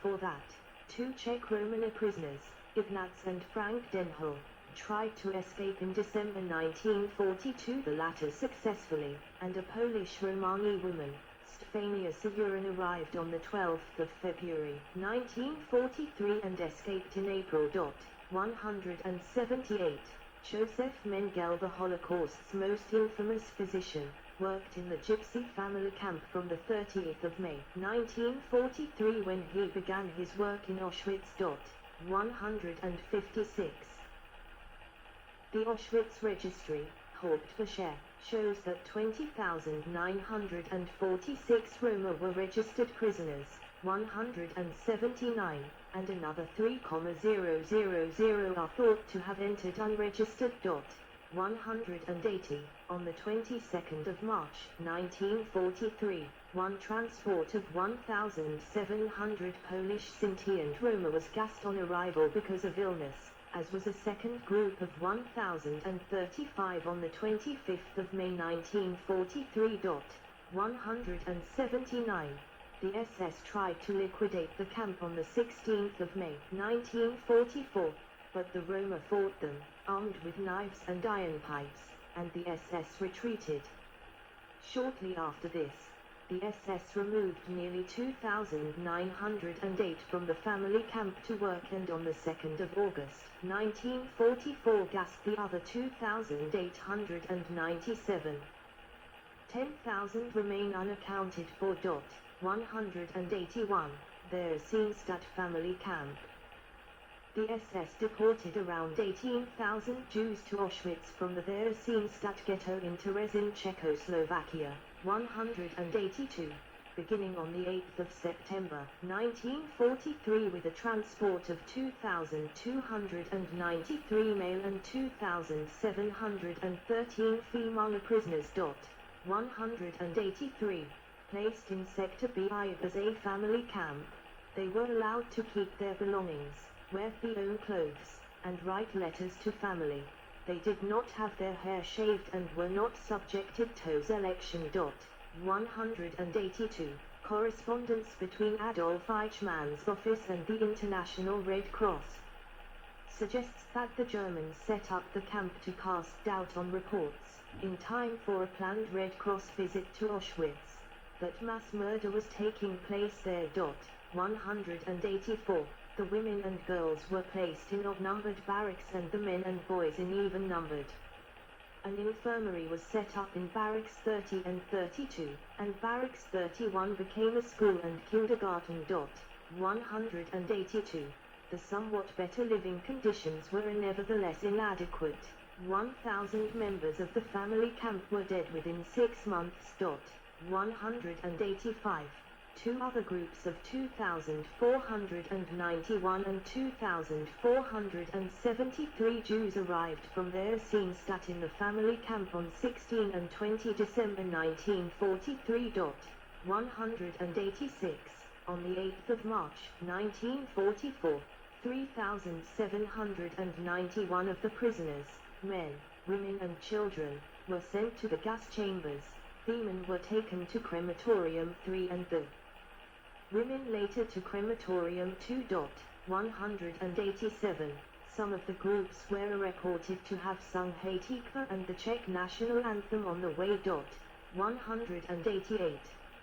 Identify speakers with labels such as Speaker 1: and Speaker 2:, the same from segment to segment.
Speaker 1: For that, two Czech Roma prisoners, Ignác and Frank Denhol, tried to escape in December 1942, the latter successfully, and a Polish Romani woman, Stefania Savurin, arrived on the 12th of February 1943 and escaped in April. 178. Joseph Mengele, the Holocaust's most infamous physician, worked in the Gypsy family camp from the 30th of May 1943 when he began his work in Auschwitz. 156. The Auschwitz Registry, Hauptverkehr, shows that 20,946 Roma were registered prisoners, 179, and another 3,000 are thought to have entered unregistered. 180. On the 22nd of March 1943, one transport of 1,700 Polish Sinti and Roma was gassed on arrival because of illness, as was a second group of 1,035 on the 25th of May 1943. 179. The SS tried to liquidate the camp on the 16th of May 1944, but the Roma fought them, armed with knives and iron pipes, and the SS retreated. Shortly after this, the SS removed nearly 2,908 from the family camp to work, and on the 2nd of August 1944 gassed the other 2,897. 10,000 remain unaccounted for. 181. Theresienstadt family camp. The SS deported around 18,000 Jews to Auschwitz from the Theresienstadt ghetto in Terezin, Czechoslovakia. 182. Beginning on the 8th of September 1943 with a transport of 2,293 male and 2,713 female prisoners. 183. Placed in Sector BI as a family camp. They were allowed to keep their belongings, wear their own clothes, and write letters to family. They did not have their hair shaved and were not subjected to selection. 182. Correspondence between Adolf Eichmann's office and the International Red Cross suggests that the Germans set up the camp to cast doubt on reports, in time for a planned Red Cross visit to Auschwitz, that mass murder was taking place there. 184. The women and girls were placed in odd-numbered barracks and the men and boys in even-numbered. An infirmary was set up in Barracks 30 and 32, and Barracks 31 became a school and kindergarten. 182. The somewhat better living conditions were nevertheless inadequate. 1,000 members of the family camp were dead within 6 months. 185. Two other groups of 2,491 and 2,473 Jews arrived from Theresienstadt in the family camp on 16 and 20 December 1943. 186. On the 8th of March 1944, 3,791 of the prisoners, men, women and children, were sent to the gas chambers. The men were taken to crematorium 3 and the women later to crematorium 2. 187. Some of the groups were reported to have sung Hatikva and the Czech national anthem on the way. 188.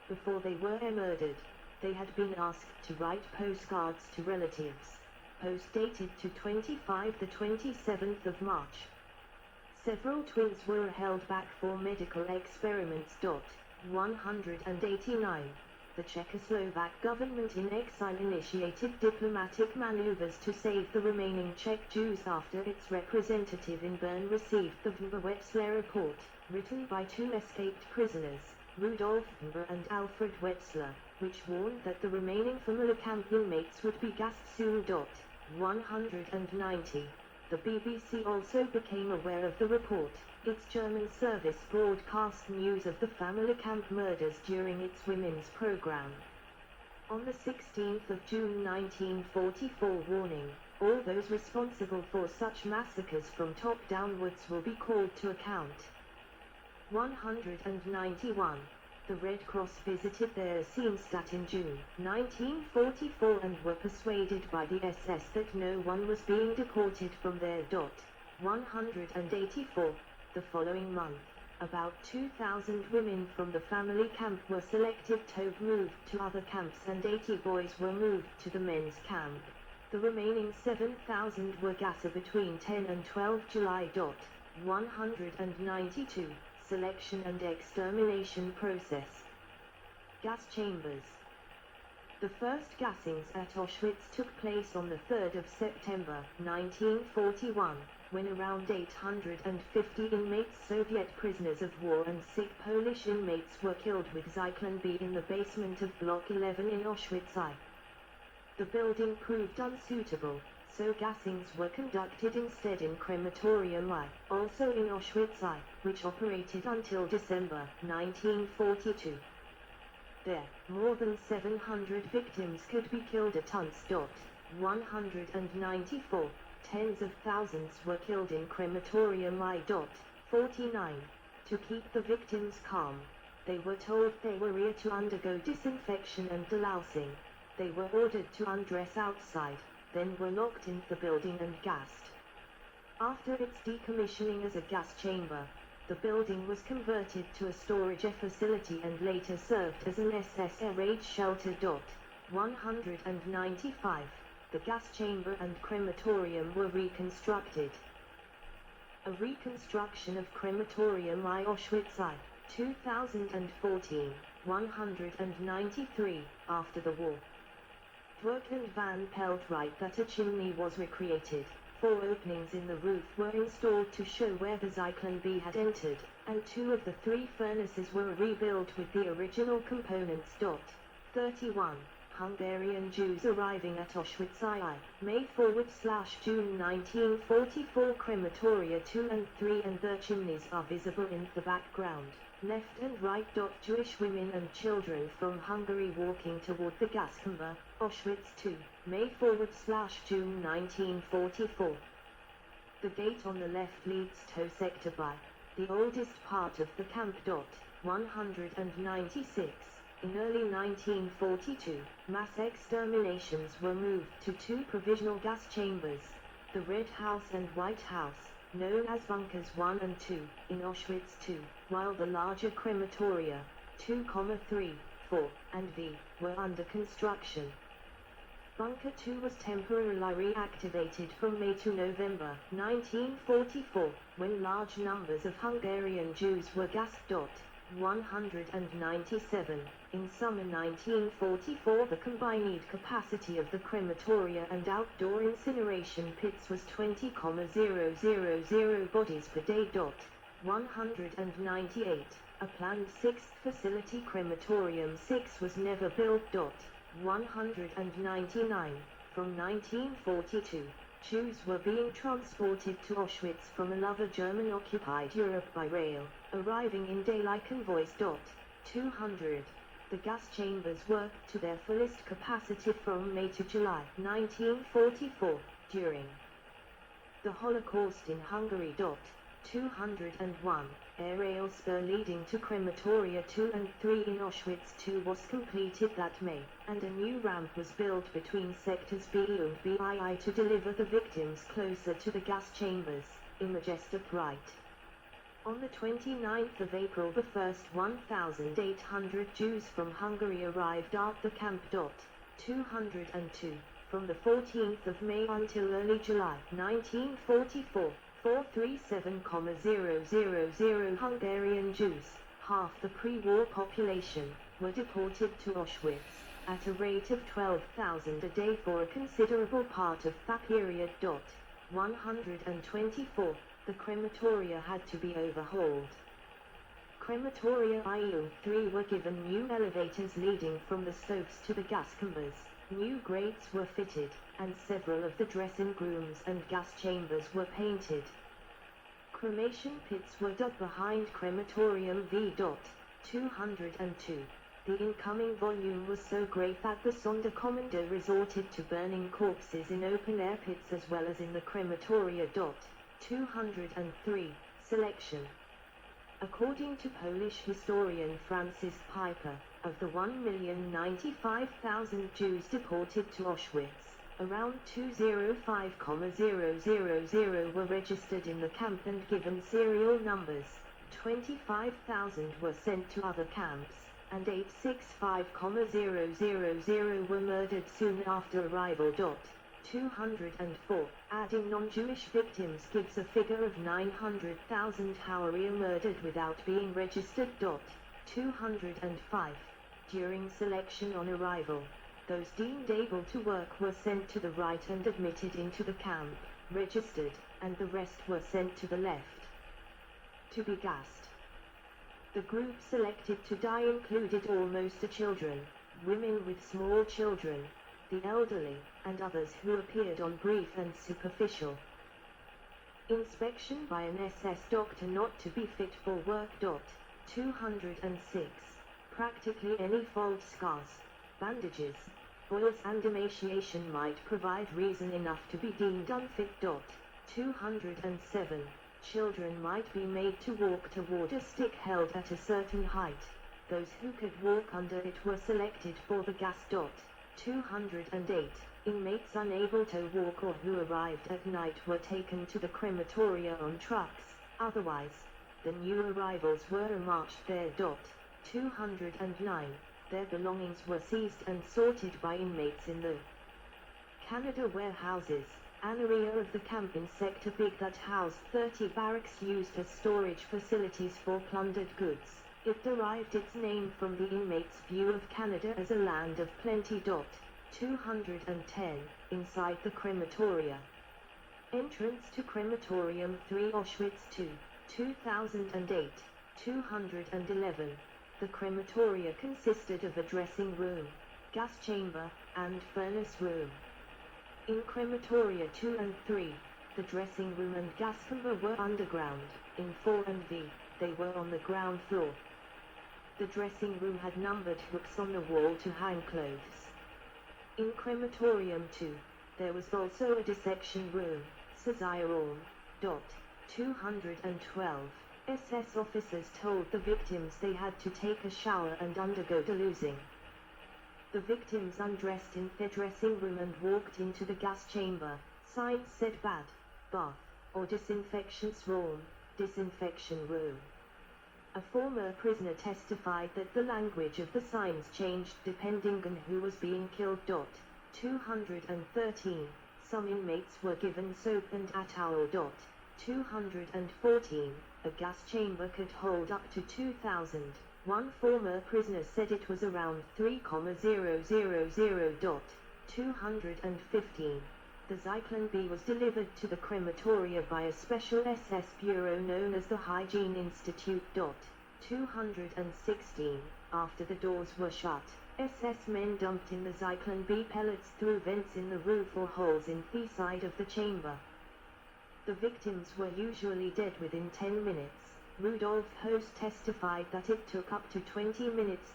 Speaker 1: Before they were murdered, they had been asked to write postcards to relatives. Post dated to 27th of March. Several twins were held back for medical experiments. 189. The Czechoslovak government in exile initiated diplomatic maneuvers to save the remaining Czech Jews after its representative in Bern received the Wetzlar report, written by two escaped prisoners, Rudolf and Alfred Wetzlar, which warned that the remaining family camp inmates would be gassed soon. 190. The BBC also became aware of the report. Its German service broadcast news of the family camp murders during its women's program. On the 16th of June 1944, warning, all those responsible for such massacres from top downwards will be called to account. 191. The Red Cross visited their Seenstadt in June 1944 and were persuaded by the SS that no one was being deported from their 184. The following month, about 2,000 women from the family camp were selected to move to other camps and 80 boys were moved to the men's camp. The remaining 7,000 were gassed between 10 and 12 July. 192. Selection and extermination process. Gas chambers. The first gassings at Auschwitz took place on the 3rd of September 1941, when around 850 inmates, Soviet prisoners of war and sick Polish inmates were killed with Zyklon B in the basement of Block 11 in Auschwitz I. The building proved unsuitable, so gassings were conducted instead in Crematorium I, also in Auschwitz I, which operated until December 1942. There, more than 700 victims could be killed at once. 194. Tens of thousands were killed in Crematorium I. 49. To keep the victims calm, they were told they were to undergo disinfection and delousing. They were ordered to undress outside, then were locked into the building and gassed. After its decommissioning as a gas chamber, the building was converted to a storage facility and later served as an SS air raid shelter. 195. The gas chamber and crematorium were reconstructed. A reconstruction of Crematorium I Auschwitz I, 2014, 193, after the war. Dwerk and Van Pelt write that a chimney was recreated. 4 openings in the roof were installed to show where the Zyklon B had entered, and 2 of the 3 furnaces were rebuilt with the original components. 31. Hungarian Jews arriving at Auschwitz II, May/June 1944. Crematoria 2 and 3 and their chimneys are visible in the background, left and right. Jewish women and children from Hungary walking toward the gas chamber, Auschwitz II, May/June 1944. The gate on the left leads to Sector B, the oldest part of the camp. 196. In early 1942, mass exterminations were moved to 2 provisional gas chambers, the Red House and White House, known as Bunkers 1 and 2, in Auschwitz II, while the larger crematoria, 2, 3, 4, and V, were under construction. Bunker 2 was temporarily reactivated from May to November 1944, when large numbers of Hungarian Jews were gassed. 197. In summer 1944, the combined capacity of the crematoria and outdoor incineration pits was 20,000 bodies per day. 198. A planned 6th facility, Crematorium 6, was never built. 199. From 1942, Jews were being transported to Auschwitz from another German-occupied Europe by rail, arriving in daylight convoys. 200. The gas chambers worked to their fullest capacity from May to July 1944, during the Holocaust in Hungary. 201. Aerial spur leading to Crematoria 2 and 3 in Auschwitz II was completed that May, and a new ramp was built between sectors B and BII to deliver the victims closer to the gas chambers, Imagest upright. On the 29th of April, the first 1,800 Jews from Hungary arrived at the camp. 202. From the 14th of May until early July 1944, 437,000 Hungarian Jews, half the pre-war population, were deported to Auschwitz, at a rate of 12,000 a day for a considerable part of that period. 124. The crematoria had to be overhauled. Crematoria I and 3 were given new elevators leading from the stokes to the gas chambers, new grates were fitted, and several of the dressing rooms and gas chambers were painted. Cremation pits were dug behind Crematorium V. 202. The incoming volume was so great that the Sonderkommando resorted to burning corpses in open-air pits as well as in the crematoria. 203. Selection. A According to Polish historian Francis Piper, of the 1,095,000 Jews deported to Auschwitz, around 205,000 were registered in the camp and given serial numbers, 25,000 were sent to other camps, and 865,000 were murdered soon after arrival. 204, adding non-Jewish victims gives a figure of 900,000 Hauria murdered without being registered. 205, during selection on arrival, those deemed able to work were sent to the right and admitted into the camp, registered, and the rest were sent to the left to be gassed. The group selected to die included almost the children, women with small children, the elderly, and others who appeared on brief and superficial inspection by an SS doctor not to be fit for work. 206. Practically any fold scars, bandages, boils and emaciation might provide reason enough to be deemed unfit. 207. Children might be made to walk toward a stick held at a certain height. Those who could walk under it were selected for the gas. 208. Inmates unable to walk or who arrived at night were taken to the crematoria on trucks, otherwise, the new arrivals were marched there. 209. Their belongings were seized and sorted by inmates in the Canada warehouses, an area of the camp in Sector Big that housed 30 barracks used as storage facilities for plundered goods. It derived its name from the inmates' view of Canada as a land of plenty. 210. Inside the crematoria. Entrance to Crematorium 3 Auschwitz 2, 2008. 211. The crematoria consisted of a dressing room, gas chamber, and furnace room. In crematoria 2 and 3, the dressing room and gas chamber were underground. In 4 and V, they were on the ground floor. The dressing room had numbered hooks on the wall to hang clothes. In crematorium 2, there was also a dissection room, Caesarium. 212. SS officers told the victims they had to take a shower and undergo delousing. The victims undressed in their dressing room and walked into the gas chamber. Signs said bath, or disinfection room. A former prisoner testified that the language of the signs changed depending on who was being killed. 213. Some inmates were given soap and a towel. 214. A gas chamber could hold up to 2,000. One former prisoner said it was around 3,000. 215. The Zyklon B was delivered to the crematoria by a special SS bureau known as the Hygiene Institute. 216. After the doors were shut, SS men dumped in the Zyklon B pellets through vents in the roof or holes in the side of the chamber. The victims were usually dead within 10 minutes. Rudolf Host testified that it took up to 20 minutes.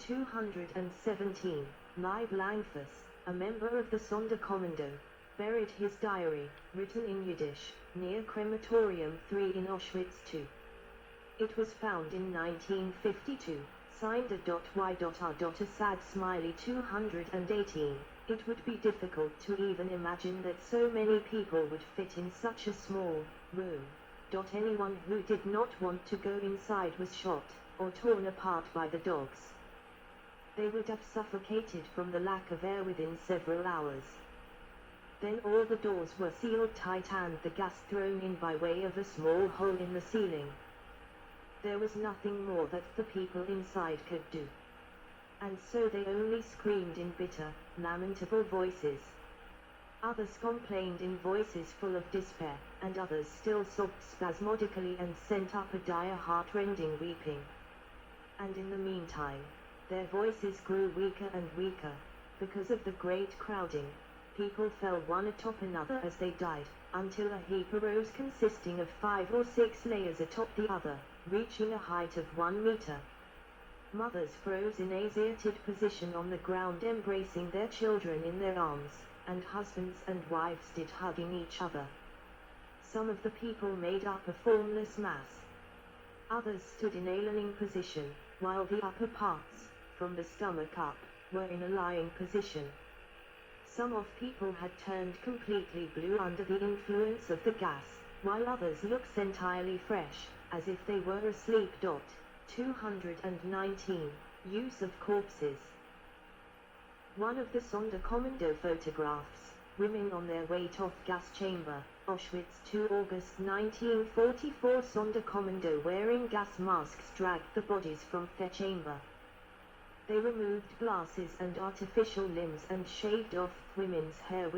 Speaker 1: 217. Leib Langfuss, a member of the Sonderkommando, buried his diary, written in Yiddish, near Crematorium 3 in Auschwitz II. It was found in 1952, signed a.y.r. A sad smiley. 218. It would be difficult to even imagine that so many people would fit in such a small room. Anyone who did not want to go inside was shot, or torn apart by the dogs. They would have suffocated from the lack of air within several hours. Then all the doors were sealed tight and the gas thrown in by way of a small hole in the ceiling. There was nothing more that the people inside could do. And so they only screamed in bitter, lamentable voices. Others complained in voices full of despair, and others still sobbed spasmodically and sent up a dire heart-rending weeping. And in the meantime, their voices grew weaker and weaker. Because of the great crowding, people fell one atop another as they died, until a heap arose consisting of 5 or 6 layers atop the other, reaching a height of 1 meter. Mothers froze in a seated position on the ground embracing their children in their arms, and husbands and wives stood hugging each other. Some of the people made up a formless mass. Others stood in a kneeling position, while the upper parts, from the stomach up, were in a lying position. Some of people had turned completely blue under the influence of the gas, while others looked entirely fresh, as if they were asleep. 219. Use of corpses. One of the Sonderkommando photographs, women on their way off gas chamber, Auschwitz 2 August 1944. Sonderkommando wearing gas masks dragged the bodies from the chamber. They removed glasses and artificial limbs and shaved off women's hair.